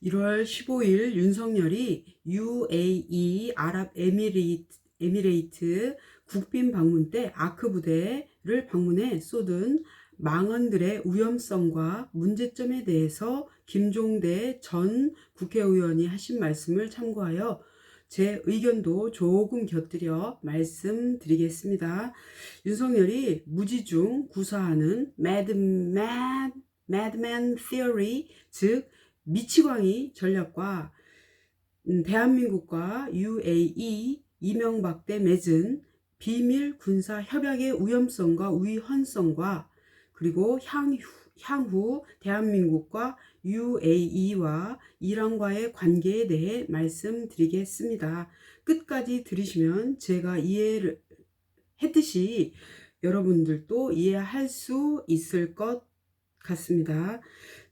1월 15일 윤석열이 UAE 아랍에미레이트 국빈 방문 때 아크 부대를 방문해 쏟은 망언들의 위험성과 문제점에 대해서 김종대 전 국회의원이 하신 말씀을 참고하여 제 의견도 조금 곁들여 말씀드리겠습니다. 윤석열이 무지중 구사하는 Madman Theory, 즉 미치광이 전략과 대한민국과 UAE 이명박 때 맺은 비밀 군사 협약의 위험성과 위헌성과 그리고 향후 대한민국과 UAE와 이란과의 관계에 대해 말씀드리겠습니다. 끝까지 들으시면 제가 이해를 했듯이 여러분들도 이해할 수 있을 것 같습니다.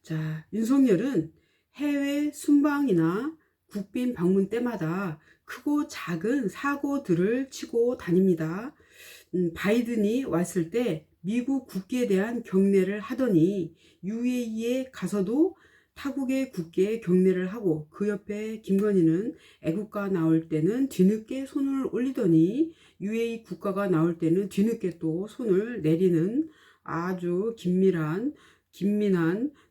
자, 윤석열은 해외 순방이나 국빈 방문 때마다 크고 작은 사고들을 치고 다닙니다. 바이든이 왔을 때 미국 국기에 대한 경례를 하더니 UAE에 가서도 타국의 국기에 경례를 하고 그 옆에 김건희는 애국가 나올 때는 뒤늦게 손을 올리더니 UAE 국가가 나올 때는 뒤늦게 또 손을 내리는 아주 긴밀한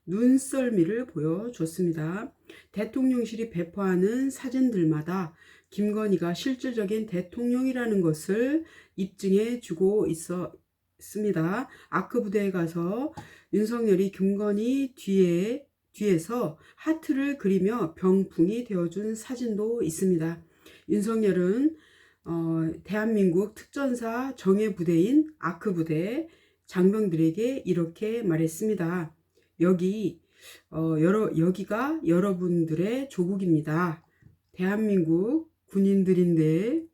눈썰미를 보여줬습니다. 대통령실이 배포하는 사진들마다 김건희가 실질적인 대통령이라는 것을 입증해 주고 있었습니다. 아크 부대에 가서 윤석열이 김건희 뒤에서 하트를 그리며 병풍이 되어준 사진도 있습니다. 윤석열은 대한민국 특전사 정예부대인 아크 부대 장병들에게 이렇게 말했습니다. 여기가 여러분들의 조국입니다. 대한민국 군인들인데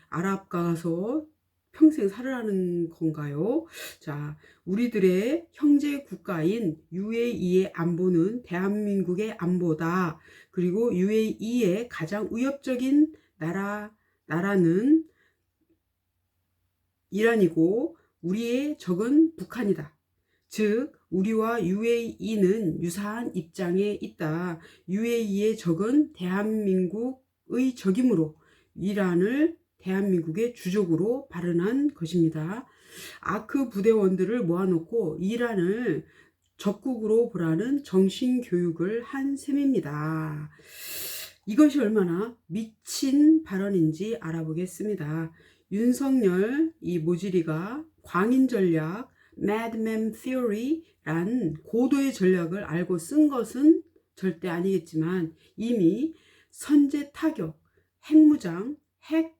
아랍 가서 평생 살으라는 건가요? 자, 우리들의 형제 국가인 UAE의 안보는 대한민국의 안보다. 그리고 UAE의 가장 위협적인 나라는 이란이고 우리의 적은 북한이다. 즉 우리와 UAE는 유사한 입장에 있다. UAE의 적은 대한민국의 적이므로 이란을 대한민국의 주적으로 발언한 것입니다. 아크 부대원들을 모아놓고 이란을 적국으로 보라는 정신교육을 한 셈입니다. 이것이 얼마나 미친 발언인지 알아보겠습니다. 윤석열 이 모지리가 광인 전략, Madman Theory란 고도의 전략을 알고 쓴 것은 절대 아니겠지만 이미 선제 타격, 핵무장, 핵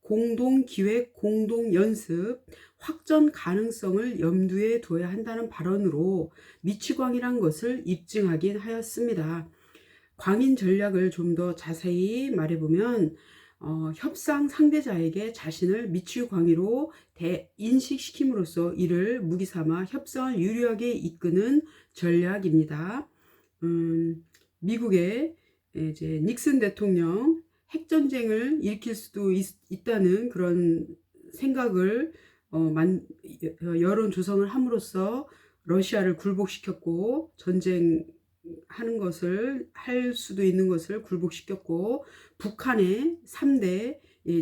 공동기획, 공동연습, 확전 가능성을 염두에 둬야 한다는 발언으로 미치광이란 것을 입증하긴 하였습니다. 광인 전략을 좀 더 자세히 말해보면 협상 상대자에게 자신을 미치광이로 인식시킴으로써 이를 무기삼아 협상을 유리하게 이끄는 전략입니다. 미국의 이제 닉슨 대통령 핵전쟁을 일으킬 수도 있다는 그런 생각을 여론 조성을 함으로써 러시아를 굴복시켰고 전쟁하는 것을 할 수도 있는 것을 굴복시켰고 북한의 3대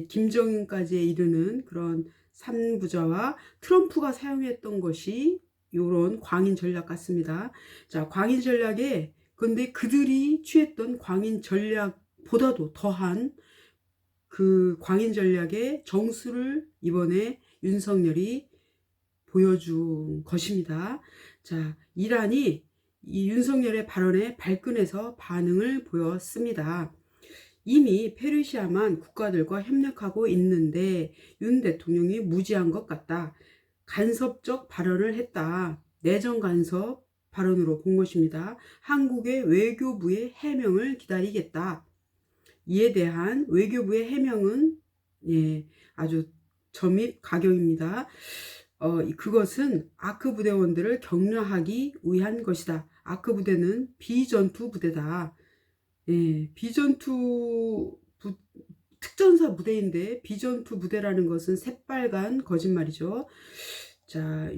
김정은까지 이르는 그런 3부자와 트럼프가 사용했던 것이 이런 광인 전략 같습니다. 자, 광인 전략에 근데 그들이 취했던 광인 전략보다도 더한 그 광인 전략의 정수를 이번에 윤석열이 보여준 것입니다. 자, 이란이 이 윤석열의 발언에 발끈해서 반응을 보였습니다. 이미 페르시아만 국가들과 협력하고 있는데 윤 대통령이 무지한 것 같다. 간섭적 발언을 했다. 내정 간섭 발언으로 본 것입니다. 한국의 외교부의 해명을 기다리겠다. 이에 대한 외교부의 해명은 아주 점입 가경입니다. 그것은 아크 부대원들을 격려하기 위한 것이다. 아크 부대는 비전투 부대다. 특전사 부대인데 비전투 부대라는 것은 새빨간 거짓말이죠. 자,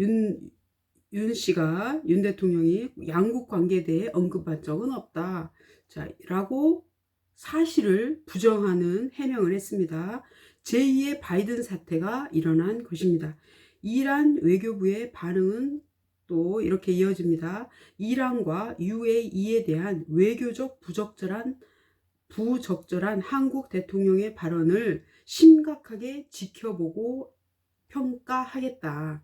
윤 대통령이 양국 관계에 대해 언급한 적은 없다. 자, 라고 사실을 부정하는 해명을 했습니다. 제2의 바이든 사태가 일어난 것입니다. 이란 외교부의 반응은 또 이렇게 이어집니다. 이란과 UAE에 대한 외교적 부적절한 한국 대통령의 발언을 심각하게 지켜보고 평가하겠다.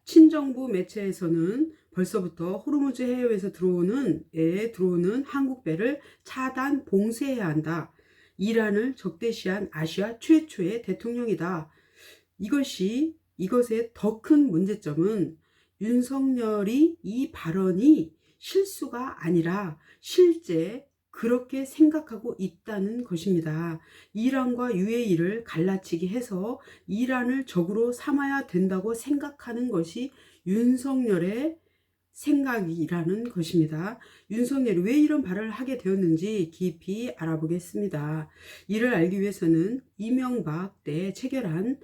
친정부 매체에서는 벌써부터 호르무즈 해협에서 들어오는 한국 배를 차단 봉쇄해야 한다. 이란을 적대시한 아시아 최초의 대통령이다. 이것의 더 큰 문제점은 윤석열이 이 발언이 실수가 아니라 실제 그렇게 생각하고 있다는 것입니다. 이란과 UAE를 갈라치기 해서 이란을 적으로 삼아야 된다고 생각하는 것이 윤석열의 생각이라는 것입니다. 윤석열이 왜 이런 발언을 하게 되었는지 깊이 알아보겠습니다. 이를 알기 위해서는 이명박 때 체결한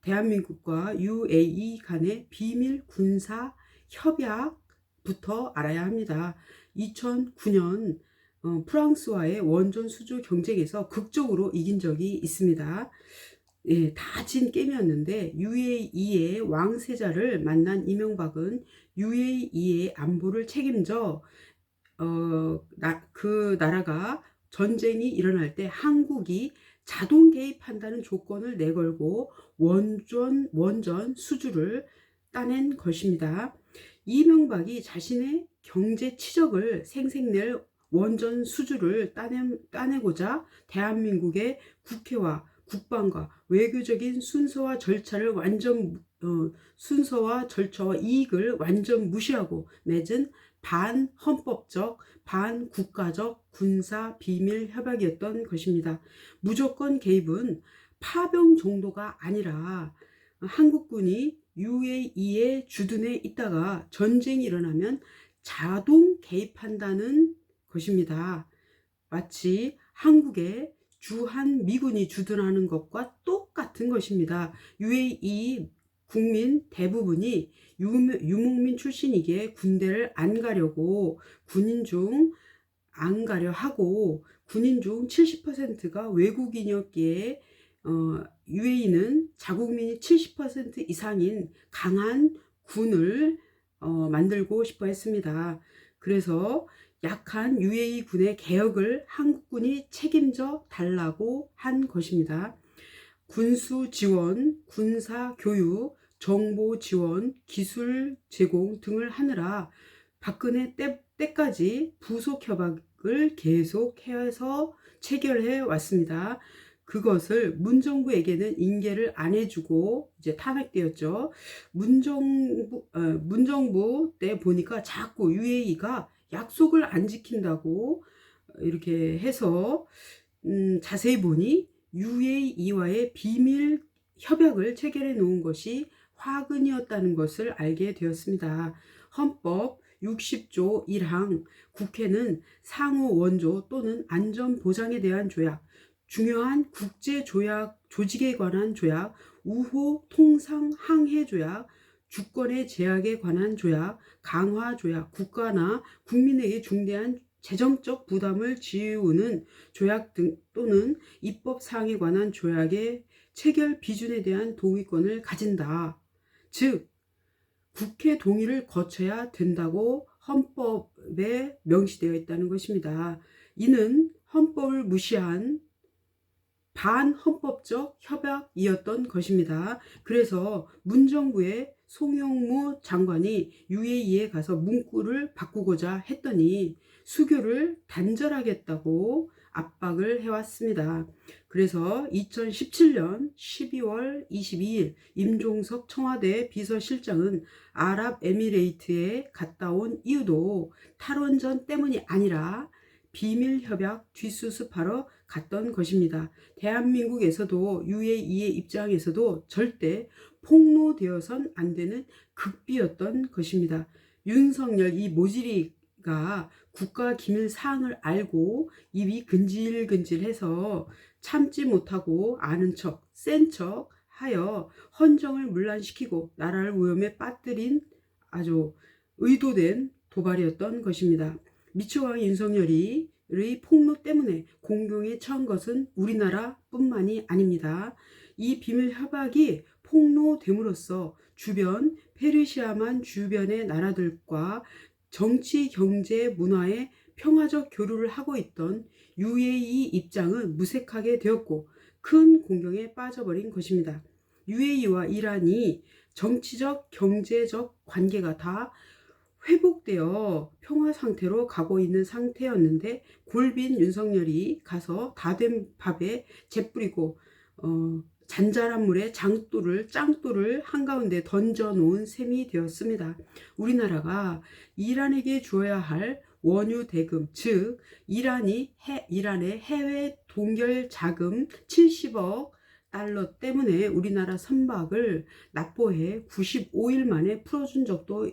대한민국과 UAE 간의 비밀 군사 협약부터 알아야 합니다. 2009년 프랑스와의 원전 수주 경쟁에서 극적으로 이긴 적이 있습니다. 예, 다 진 게임이었는데 UAE의 왕세자를 만난 이명박은 UAE의 안보를 책임져 그 나라가 전쟁이 일어날 때 한국이 자동 개입한다는 조건을 내걸고 원전 수주를 따낸 것입니다. 이명박이 자신의 경제 치적을 생색낼 원전 수주를 따내고자 대한민국의 국회와 국방과 외교적인 순서와 절차와 이익을 완전 무시하고 맺은 반헌법적, 반국가적 군사 비밀 협약이었던 것입니다. 무조건 개입은 파병 정도가 아니라 한국군이 UAE의 주둔에 있다가 전쟁이 일어나면 자동 개입한다는 것입니다. 마치 한국에 주한 미군이 주둔하는 것과 똑같은 것입니다. UAE 국민 대부분이 유목민 출신이기에 군대를 안 가려고 군인 중 70%가 외국인이었기에 UAE는 자국민이 70% 이상인 강한 군을 만들고 싶어 했습니다. 그래서 약한 UAE 군의 개혁을 한국군이 책임져 달라고 한 것입니다. 군수 지원, 군사 교육, 정보 지원, 기술 제공 등을 하느라 박근혜 때까지 부속 협약을 계속해서 체결해 왔습니다. 그것을 문정부에게는 인계를 안 해주고 이제 탄핵되었죠. 문정부 때 보니까 자꾸 UAE가 약속을 안 지킨다고 이렇게 해서 자세히 보니 UAE와의 비밀 협약을 체결해 놓은 것이 화근이었다는 것을 알게 되었습니다. 헌법 60조 1항 국회는 상호 원조 또는 안전 보장에 대한 조약, 중요한 국제 조직에 관한 조약, 우호 통상 항해 조약, 주권의 제약에 관한 조약, 강화 조약, 국가나 국민에게 중대한 재정적 부담을 지우는 조약 등 또는 입법 사항에 관한 조약의 체결 비준에 대한 동의권을 가진다. 즉, 국회 동의를 거쳐야 된다고 헌법에 명시되어 있다는 것입니다. 이는 헌법을 무시한 반헌법적 협약이었던 것입니다. 그래서 문정부의 송영무 장관이 UAE에 가서 문구를 바꾸고자 했더니 수교를 단절하겠다고 압박을 해왔습니다. 그래서 2017년 12월 22일 임종석 청와대 비서실장은 아랍에미레이트에 갔다 온 이유도 탈원전 때문이 아니라 비밀협약 뒷수습하러 갔던 것입니다. 대한민국에서도 UAE의 입장에서도 절대 폭로되어선 안 되는 극비였던 것입니다. 윤석열 이 모질이가 국가 기밀 사항을 알고 입이 근질근질해서 참지 못하고 아는 척, 센 척 하여 헌정을 문란시키고 나라를 위험에 빠뜨린 아주 의도된 도발이었던 것입니다. 미추홀 윤석열의 폭로 때문에 공경에 처한 것은 우리나라뿐만이 아닙니다. 이 비밀 협약이 폭로됨으로써 주변 페르시아만 주변의 나라들과 정치, 경제, 문화의 평화적 교류를 하고 있던 UAE 입장은 무색하게 되었고 큰 공경에 빠져버린 것입니다. UAE와 이란이 정치적, 경제적 관계가 다 회복되어 평화 상태로 가고 있는 상태였는데 골빈 윤석열이 가서 다 된 밥에 재 뿌리고 잔잔한 물에 짱돌을 한가운데 던져놓은 셈이 되었습니다. 우리나라가 이란에게 줘야 할 원유 대금, 즉 이란의 해외 동결 자금 70억 달러 때문에 우리나라 선박을 납포해 95일 만에 풀어준 적도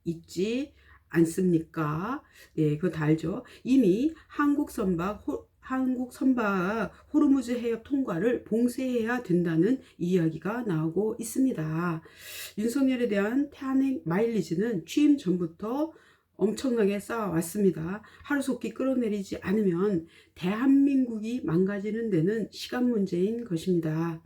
있지 않습니까? 네, 그거 다 알죠. 이미 한국 선박 호르무즈 해협 통과를 봉쇄해야 된다는 이야기가 나오고 있습니다. 윤석열에 대한 탄핵 마일리지는 취임 전부터 엄청나게 쌓아왔습니다. 하루속히 끌어내리지 않으면 대한민국이 망가지는 데는 시간 문제인 것입니다.